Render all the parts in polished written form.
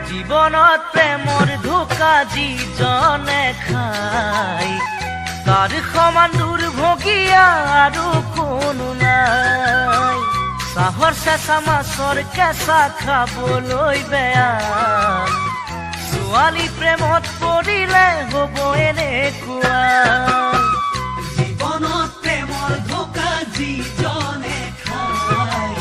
জীৱনত প্ৰেমৰ ধোকা যিজনে খাই তাৰ সমান দুৰ্ভগীয়া আৰু কোনো নাই। চাহৰ চেঁচা মাছৰ কেঁচা খাবলৈ বেয়া, ছোৱালী প্ৰেমত পৰিলে হ'ব এনেকুৱা। জীৱনত প্ৰেমৰ ধোকা যিজনে খাই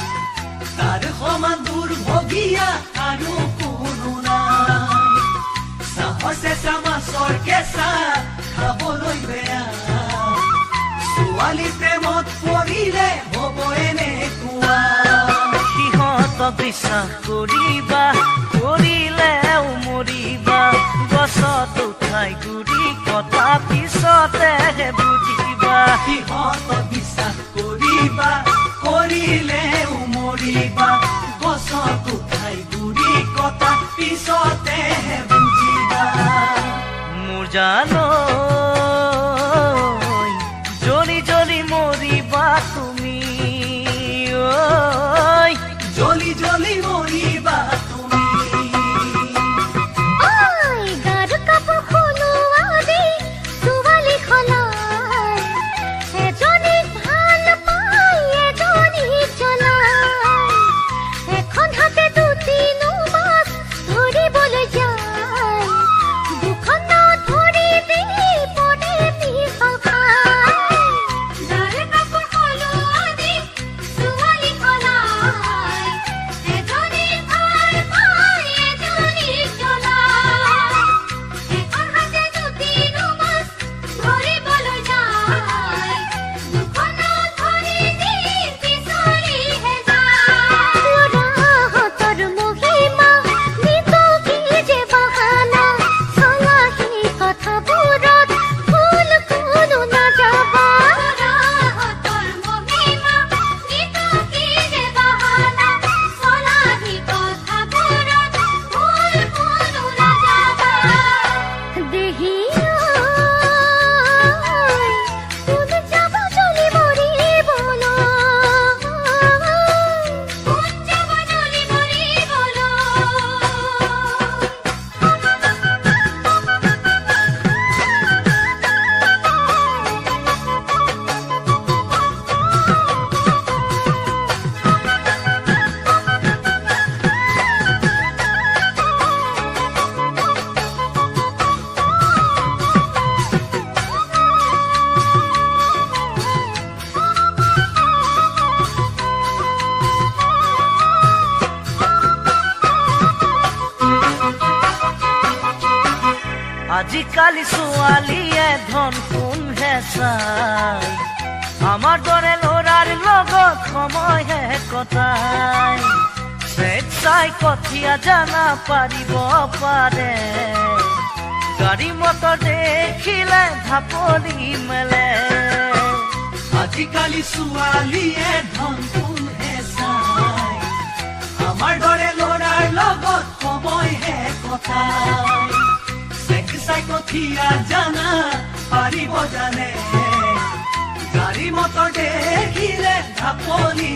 তাৰ সমান দুৰ্ভগীয়া আৰু কোনো নাই। চাহৰ চেঁচা মাছৰ কেঁচা খাবলৈ বেয়া, ছোৱালী প্ৰেমত পৰিলে হ'ব এনেকুৱা। সিহঁতক বিশ্বাস কৰিবা, কৰিলেও মৰিবা, গছত উঠাই গুৰি কটা পিছতেহে বুজিবা। সিহঁতক বিশ্বাস কৰিবা, কৰিলেও মৰিবা, গছত উঠাই গুৰি কটা পিছতেহে বুজিবা। মোৰ জানৈ জ্বলি জ্বলি মৰিবা তুমি, ঐ জ্বলি জ্বলি মৰিবা তুমি। আজিকালি ছোৱালীয়ে ধন কোনহে চাই, আমাৰ দৰে ল'ৰাৰ লগত সময়হে কটাই। স্বেচ্ছাই কঠীয়া জানা পাৰিব পাৰে, গাড়ী মটৰ দেখিলে ঢাপলি মেলে। আজিকালি ছোৱালীয়ে ধন কোনহে চাই, আমাৰ দৰে ল'ৰাৰ লগত সময়হে কটাই। চাই কঠীয়া জানা পাৰিব জানে, গাড়ী মটৰ দেখিলে ঢাপলি